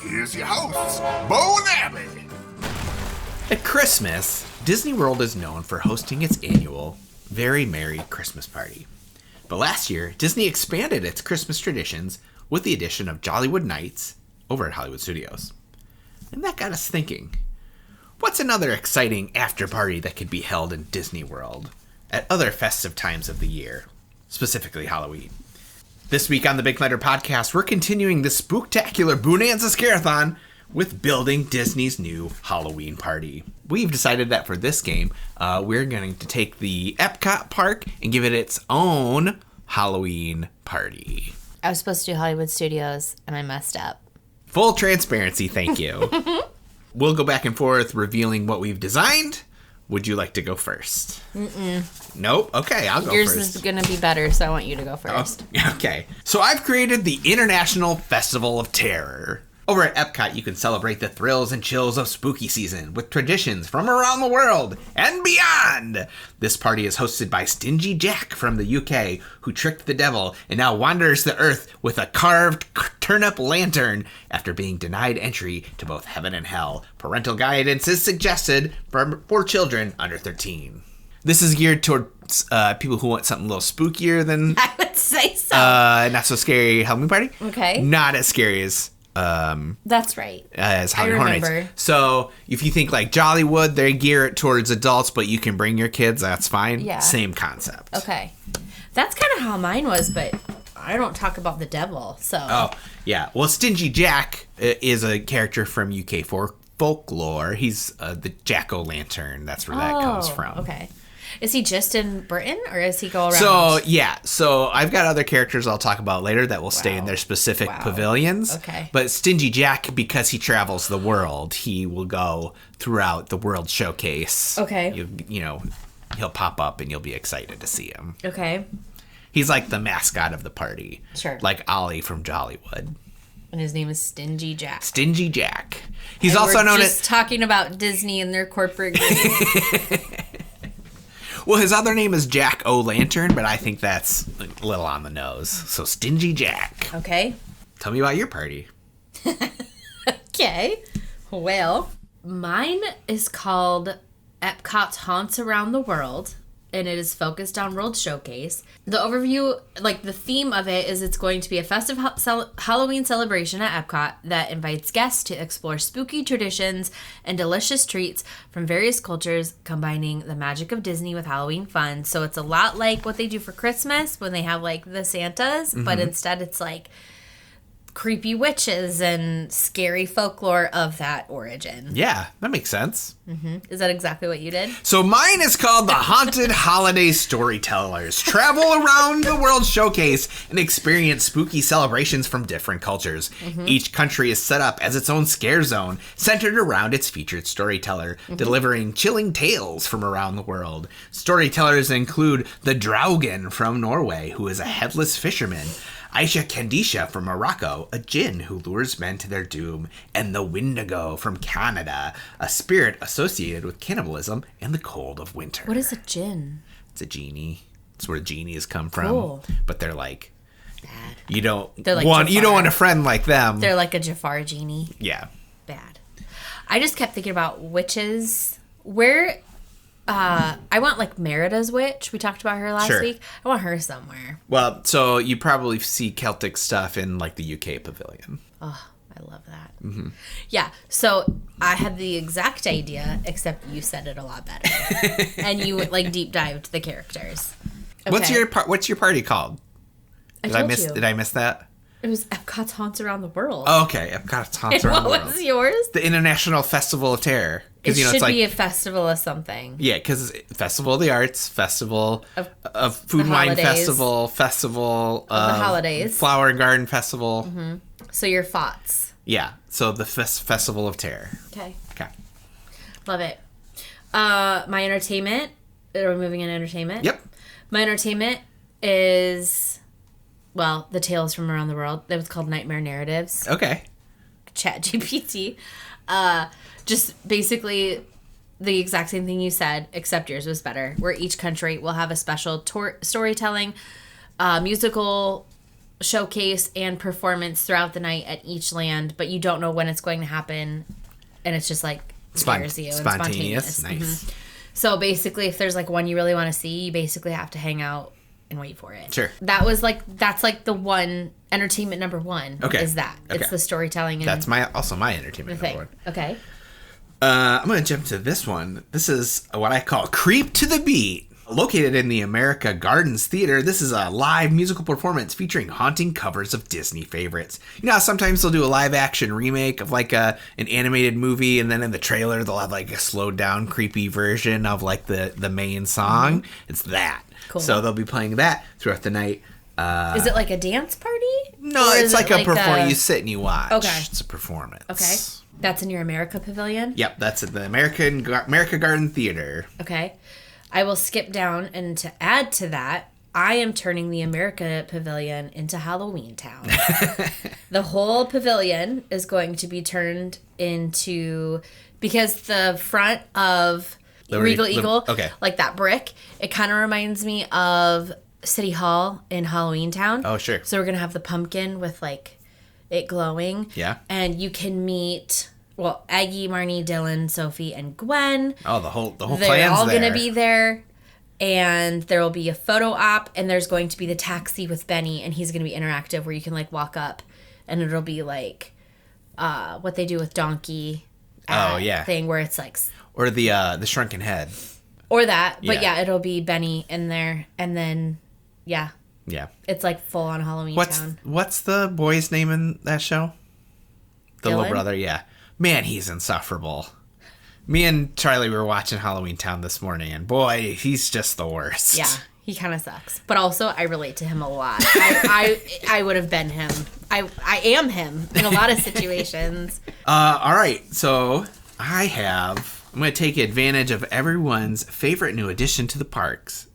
here's your hosts, Beau and Abby. At Christmas, Disney World is known for hosting its annual Very Merry Christmas Party. But last year, Disney expanded its Christmas traditions with the addition of Jollywood Nights over at Hollywood Studios. And that got us thinking, what's another exciting after party that could be held in Disney World at other festive times of the year, specifically Halloween? This week on the Big Letter Podcast, we're continuing the spooktacular Bonanza Scare-a-thon with building Disney's new Halloween party. We've decided that for this game, we're going to take the EPCOT park and give it its own Halloween party. I was supposed to do Hollywood Studios, and I messed up. Full transparency, thank you. We'll go back and forth revealing what we've designed. Would you like to go first? Nope. Okay, I'll go first. Yours is going to be better, so I want you to go first. Oh, okay. So I've created the International Festival of Terror. Over at EPCOT, you can celebrate the thrills and chills of spooky season with traditions from around the world and beyond. This party is hosted by Stingy Jack from the UK, who tricked the devil and now wanders the earth with a carved turnip lantern after being denied entry to both heaven and hell. Parental guidance is suggested for children under 13. This is geared towards people who want something a little spookier than... I would say so. Not so scary Halloween party. Okay. Not as scary as... That's right. As Halloween Horror Nights. remember. So if you think like Jollywood, they gear it towards adults, but you can bring your kids, that's fine. Yeah. Same concept. Okay. That's kind of how mine was, but I don't talk about the devil, so. Oh, yeah. Well, Stingy Jack is a character from UK folklore. He's the jack-o'-lantern. That's where that comes from. Okay. Is he just in Britain, or does he go around? So, yeah. So, I've got other characters I'll talk about later that will stay in their specific pavilions. Okay. But Stingy Jack, because he travels the world, he will go throughout the World Showcase. Okay. You know, he'll pop up and you'll be excited to see him. Okay. He's like the mascot of the party. Sure. Like Ollie from Jollywood. And his name is Stingy Jack. Stingy Jack. He's And also known we're as... just talking about Disney and their corporate greed. Well, his other name is Jack O'Lantern, but I think that's a little on the nose. So, Stingy Jack. Okay. Tell me about your party. Okay. Well, mine is called EPCOT Haunts Around the World, and it is focused on World Showcase. The overview, like the theme of it, is it's going to be a festive Halloween celebration at EPCOT that invites guests to explore spooky traditions and delicious treats from various cultures, combining the magic of Disney with Halloween fun. So it's a lot like what they do for Christmas when they have like the Santas, but instead it's like creepy witches and scary folklore of that origin. Yeah, that makes sense. Is that exactly what you did? So mine is called the Haunted Holiday Storytellers. Travel around the World Showcase and experience spooky celebrations from different cultures. Each country is set up as its own scare zone, centered around its featured storyteller, delivering chilling tales from around the world. Storytellers include the Draugen from Norway, who is a headless fisherman, Aisha Kandisha from Morocco, a djinn who lures men to their doom, and the Wendigo from Canada, a spirit associated with cannibalism and the cold of winter. What is a djinn? It's a genie. It's where genies come from. Cool. But they're like Bad. you don't They're like want Jafar. a friend like them. They're like a Jafar genie. Yeah. Bad. I just kept thinking about witches. Where I want like Merida's witch. We talked about her last Sure. week. I want her somewhere. Well, so you probably see Celtic stuff in like the UK pavilion. Oh, I love that. Yeah. So I had the exact idea, except you said it a lot better, and you like deep dived the characters. Okay. What's your party called? I told you. Did I miss that? It was EPCOT Haunts Around the World. Oh, okay. Epcot's Haunts And Around the what World. was yours? The International Festival of Terror. It You know, should it's like, be a festival of something. yeah, because Festival of the Arts, Festival of Food the and Wine holidays. Festival, Festival of the holidays. Flower and Garden Festival. So your thoughts. Yeah, so the Festival of Terror. Okay. Okay. Love it. My entertainment. Are we moving in entertainment? Yep. My entertainment is, well, the tales from around the world. That was called Nightmare Narratives. Okay. ChatGPT. Just basically the exact same thing you said, except yours was better. Where each country will have a special storytelling, musical showcase and performance throughout the night at each land, but you don't know when it's going to happen, and it's just like scares you and spontaneous. spontaneous. Nice. So basically, if there's like one you really want to see, you basically have to hang out and wait for it. Sure. That's like the one entertainment number one. Okay. Is that it's the storytelling and That's also my entertainment the thing. number one. Okay. I'm going to jump to this one. This is what I call Creep to the Beat. Located in the America Gardens Theater, this is a live musical performance featuring haunting covers of Disney favorites. You know how sometimes they'll do a live action remake of like an animated movie, and then in the trailer they'll have like a slowed down creepy version of like the main song? Mm-hmm. It's that. Cool. So they'll be playing that throughout the night. Is it like a dance party? No, it's like a performance. You sit and you watch. Okay. It's a performance. Okay. That's in your America Pavilion? Yep, that's at the America Garden Theater. Okay. I will skip down, and to add to that, I am turning the America Pavilion into Halloweentown. The whole pavilion is going to be turned into, because the front of Regal Eagle, like that brick, it kind of reminds me of City Hall in Halloweentown. Oh, sure. So we're going to have the pumpkin with like it glowing. Yeah. And you can meet... Well, Aggie, Marnie, Dylan, Sophie, and Gwen. Oh, the whole plan's They're all there. going to be there. And there will be a photo op. And there's going to be the taxi with Benny. And he's going to be interactive where you can, like, walk up. And it'll be, like, what they do with Donkey. Thing where it's, like... Or the shrunken head. Or that. But, yeah, it'll be Benny in there. And then, yeah. Yeah. It's, like, full-on Halloweentown. What's the boy's name in that show? The Dylan? little brother, yeah. Man, he's insufferable. Me and Charlie were watching Halloweentown this morning, and boy, he's just the worst. Yeah, he kind of sucks. But also, I relate to him a lot. I would have been him. I am him in a lot of situations. All right, so I'm going to take advantage of everyone's favorite new addition to the parks,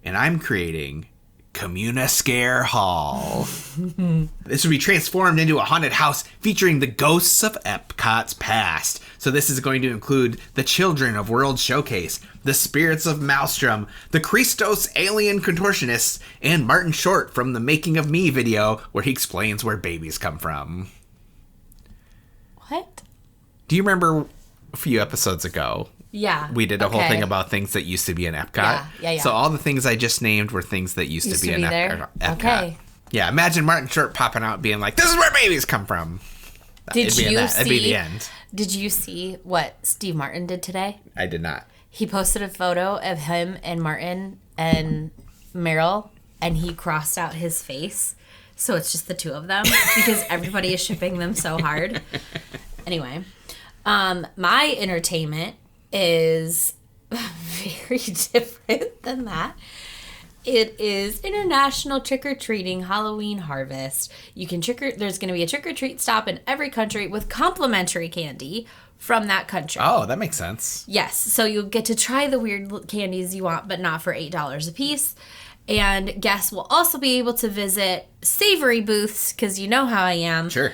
and I'm creating Communiscare Hall. This will be transformed into a haunted house featuring the ghosts of Epcot's past. So this is going to include the Children of World Showcase, the Spirits of Maelstrom, the Christos Alien Contortionists, and Martin Short from the Making of Me video where he explains where babies come from. What? Do you remember a few episodes ago? Yeah. We did a whole thing about things that used to be in Epcot. Yeah. So all the things I just named were things that used to be in Epcot. Okay. Yeah, imagine Martin Short popping out being like, this is where babies come from. That'd be the end. Did you see what Steve Martin did today? I did not. He posted a photo of him and Martin and Meryl, and he crossed out his face. So it's just the two of them because everybody is shipping them so hard. Anyway, my entertainment is very different than that. It is International Trick-or-Treating Halloween Harvest. You can there's going to be a trick-or-treat stop in every country with complimentary candy from that country. Oh, that makes sense. Yes. So you'll get to try the weird candies you want, but not for $8 a piece. And guests will also be able to visit savory booths, because you know how I am. Sure.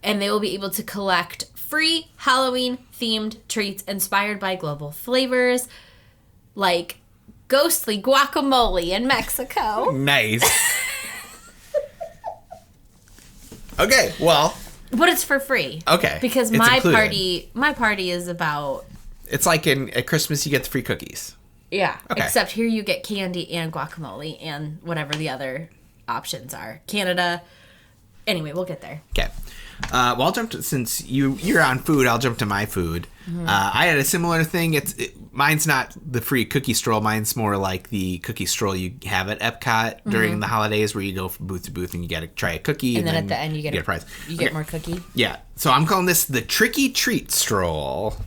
And they will be able to collect free Halloween-themed treats inspired by global flavors, like ghostly guacamole in Mexico. Nice. Okay, well. But it's for free. Okay. Because my party is about... It's like at Christmas you get the free cookies. Yeah. Okay. Except here you get candy and guacamole and whatever the other options are. Canada. Anyway, we'll get there. Okay. Well, I'll jump to, since you're on food, I'll jump to my food. Mm-hmm. I had a similar thing. Mine's not the free cookie stroll. Mine's more like the cookie stroll you have at Epcot during the holidays, where you go from booth to booth and you got to try a cookie. And then at the end you get a prize. You get more cookie. Yeah. So I'm calling this the Tricky Treat Stroll.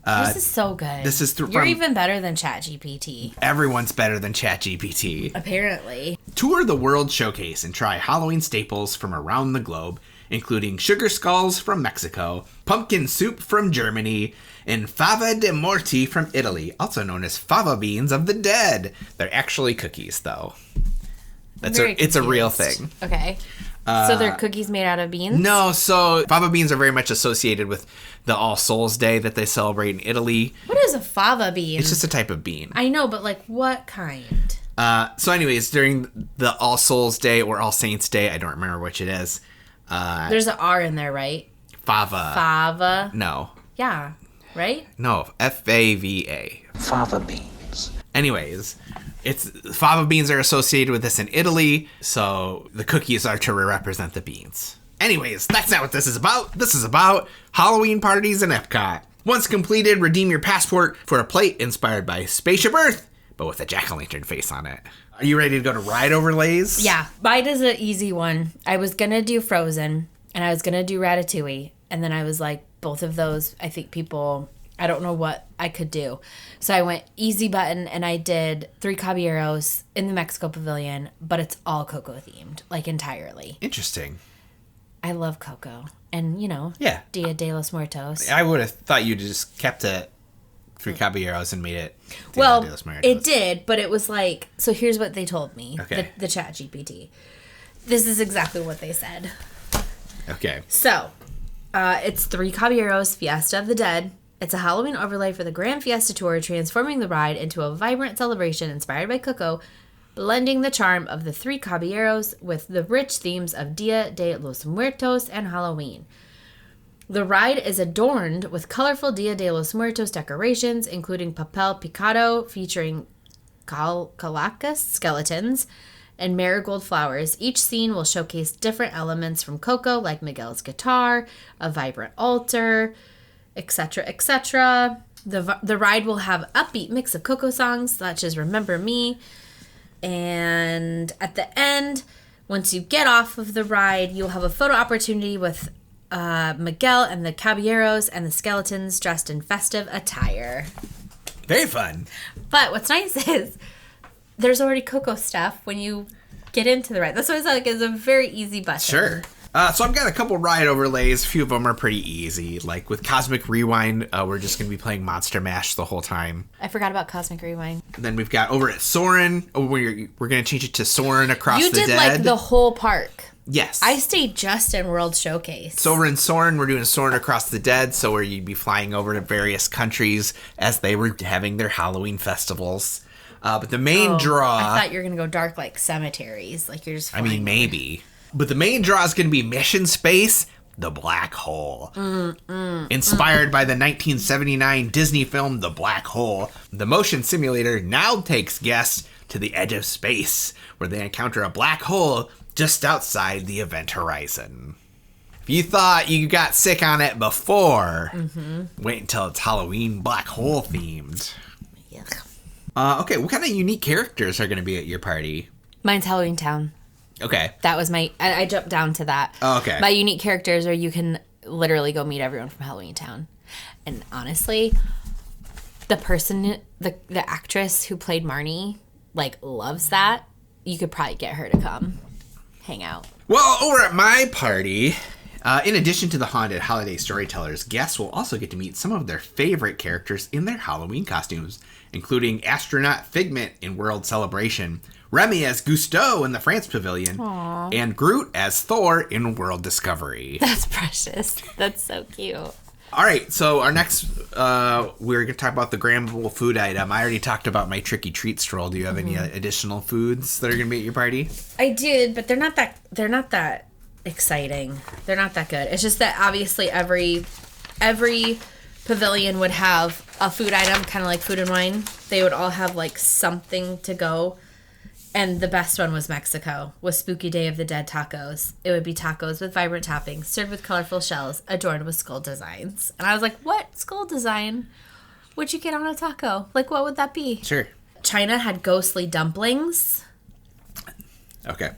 This is so good. You're even better than ChatGPT. Everyone's better than ChatGPT. Apparently. Tour the World Showcase and try Halloween staples from around the globe, including sugar skulls from Mexico, pumpkin soup from Germany, and fava de morti from Italy, also known as fava beans of the dead. They're actually cookies, though. It's a real thing. Okay. So they're cookies made out of beans? No, so fava beans are very much associated with the All Souls Day that they celebrate in Italy. What is a fava bean? It's just a type of bean. I know, but like what kind? So anyways, during the All Souls Day or All Saints Day, I don't remember which it is. There's an R in there, right? Fava. No. Yeah. Right? No. Fava. Fava beans. Anyways, fava beans are associated with this in Italy, so the cookies are to represent the beans. Anyways, that's not what this is about. This is about Halloween parties in Epcot. Once completed, redeem your passport for a plate inspired by Spaceship Earth, but with a jack-o'-lantern face on it. Are you ready to go to ride overlays? Yeah. Mine is an easy one. I was going to do Frozen, and I was going to do Ratatouille, and then I was like, both of those, I think people, I don't know what I could do. So I went easy button, and I did Three Caballeros in the Mexico Pavilion, but it's all Coco themed, like entirely. Interesting. I love Coco. And, Yeah. Dia de los Muertos. I would have thought you'd just kept it Three Caballeros and made it Dia Well, de los Muertos. it did, but it was like, so here's what they told me. Okay. The chat GPT. This is exactly what they said. Okay. So, it's Three Caballeros Fiesta of the Dead. It's a Halloween overlay for the Grand Fiesta Tour, transforming the ride into a vibrant celebration inspired by Coco, blending the charm of the Three Caballeros with the rich themes of Dia de los Muertos and Halloween. The ride is adorned with colorful Dia de los Muertos decorations, including papel picado featuring calacas skeletons and marigold flowers. Each scene will showcase different elements from Coco, like Miguel's guitar, a vibrant altar, etc., etc. The ride will have upbeat mix of Coco songs, such as Remember Me. And at the end, once you get off of the ride, you'll have a photo opportunity with Miguel and the Caballeros and the skeletons dressed in festive attire. Very fun. But what's nice is there's already Coco stuff when you get into the ride. That's what it's like. It's a very easy button. Sure. So I've got a couple ride overlays. A few of them are pretty easy. Like with Cosmic Rewind, we're just going to be playing Monster Mash the whole time. I forgot about Cosmic Rewind. And then we've got over at Soarin', we're going to change it to Soarin' Across You the did Dead. like the whole park. Yes. I stayed just in World Showcase. So over in Soarin', we're doing Soarin' Across the Dead, so where you'd be flying over to various countries as they were having their Halloween festivals. But the main draw... I thought you were going to go dark like cemeteries. Like you're just flying. I mean, maybe. But the main draw is going to be Mission Space, The Black Hole. Inspired by the 1979 Disney film The Black Hole, the motion simulator now takes guests to the edge of space, where they encounter a black hole just outside the event horizon. If you thought you got sick on it before, wait until it's Halloween black hole themed. Yuck. Okay, what kind of unique characters are going to be at your party? Mine's Halloweentown. Okay. That was I jumped down to that. Oh, okay. My unique characters are you can literally go meet everyone from Halloweentown. And honestly, the actress who played Marnie, like, loves that. You could probably get her to come hang out. Well, over at my party, in addition to the haunted holiday storytellers, guests will also get to meet some of their favorite characters in their Halloween costumes, including astronaut Figment in World Celebration, Remy as Gusteau in the France Pavilion, and Groot as Thor in World Discovery. That's precious. That's so cute. All right, so our next, we're going to talk about the Gramble food item. I already talked about my tricky treat stroll. Do you have any additional foods that are going to be at your party? I did, but they're not that exciting. They're not that good. It's just that obviously every pavilion would have a food item, kind of like Food and Wine. They would all have like something to go. And the best one was Mexico, with Spooky Day of the Dead tacos. It would be tacos with vibrant toppings, served with colorful shells, adorned with skull designs. And I was like, what skull design would you get on a taco? Like, what would that be? Sure. China had ghostly dumplings. Okay.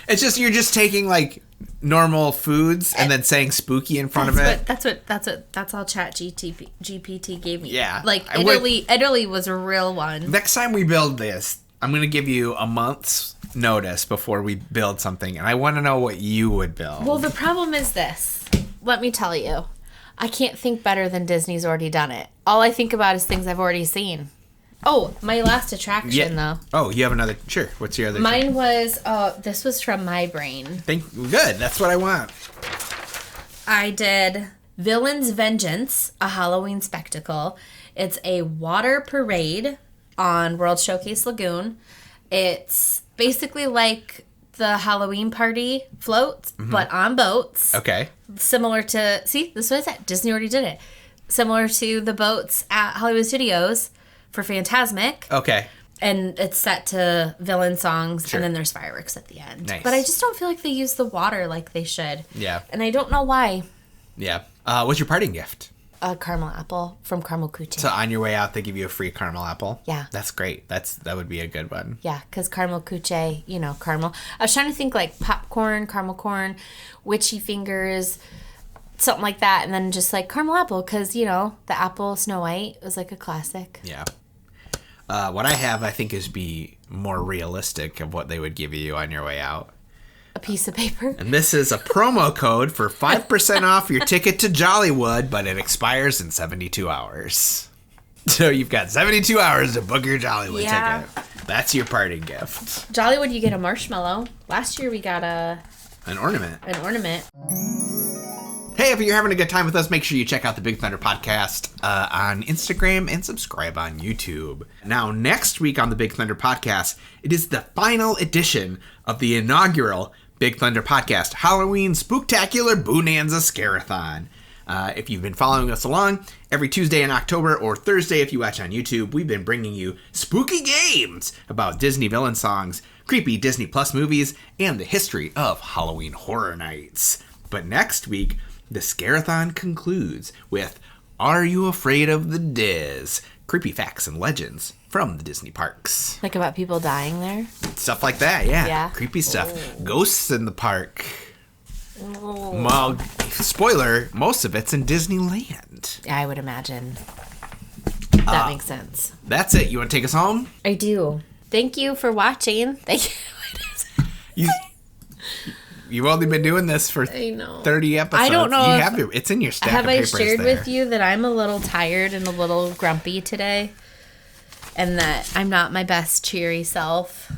It's just, you're just taking like normal foods and then saying spooky in front of it. That's all Chat GPT gave me. Yeah. Like, Italy was a real one. Next time we build this, I'm going to give you a month's notice before we build something, and I want to know what you would build. Well, the problem is this. Let me tell you. I can't think better than Disney's already done it. All I think about is things I've already seen. Oh, my last attraction, though. Oh, you have another? Sure. What's your other? Mine was, this was from my brain. Good. That's what I want. I did Villain's Vengeance, a Halloween spectacle. It's a water parade on World Showcase Lagoon. It's basically like the Halloween party floats, but on boats. Okay. Similar to, see, this is what I said. Disney already did it. Similar to the boats at Hollywood Studios for Fantasmic. Okay. And it's set to villain songs, Sure. and then there's fireworks at the end. Nice. But I just don't feel like they use the water like they should. Yeah. And I don't know why. Yeah. What's your parting gift? A caramel apple from Caramel Cucci. So on your way out, they give you a free caramel apple? Yeah. That's great. That would be a good one. Yeah, because Caramel Cucci, caramel. I was trying to think like popcorn, caramel corn, witchy fingers, something like that. And then just like caramel apple because, the apple Snow White was like a classic. Yeah. What I have, I think, is be more realistic of what they would give you on your way out. A piece of paper. And this is a promo code for 5% off your ticket to Jollywood, but it expires in 72 hours. So you've got 72 hours to book your Jollywood ticket. That's your parting gift. Jollywood, you get a marshmallow. Last year we got An ornament. an ornament. Hey, if you're having a good time with us, make sure you check out the Big Thunder Podcast on Instagram and subscribe on YouTube. Now, next week on the Big Thunder Podcast, it is the final edition of the inaugural Big Thunder Podcast Halloween Spooktacular Bonanza Scarathon. If you've been following us along, every Tuesday in October or Thursday if you watch on YouTube, we've been bringing you spooky games about Disney villain songs, creepy Disney Plus movies, and the history of Halloween Horror Nights. But next week, the Scarathon concludes with Are You Afraid of the Diz? Creepy facts and legends from the Disney parks. Like about people dying there. Stuff like that, yeah. Yeah. Creepy stuff. Ghosts in the park. Well, spoiler, most of it's in Disneyland. Yeah, I would imagine. That makes sense. That's it. You want to take us home? I do. Thank you for watching. Thank you. You've only been doing this for I know. 30 episodes. I don't know You if- have it's in your stack Have of I papers shared there. with you that I'm a little tired and a little grumpy today? And that I'm not my best cheery self?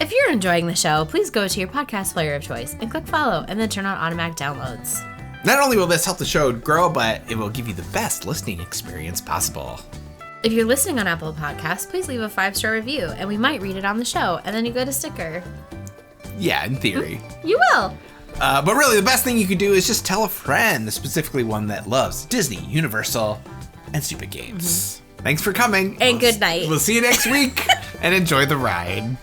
If you're enjoying the show, please go to your podcast player of choice and click follow and then turn on automatic downloads. Not only will this help the show grow, but it will give you the best listening experience possible. If you're listening on Apple Podcasts, please leave a 5-star review and we might read it on the show and then you get a sticker. Yeah, in theory. You will. But really, the best thing you could do is just tell a friend, specifically one that loves Disney, Universal, and stupid games. Thanks for coming. And good night. We'll see you next week, and enjoy the ride.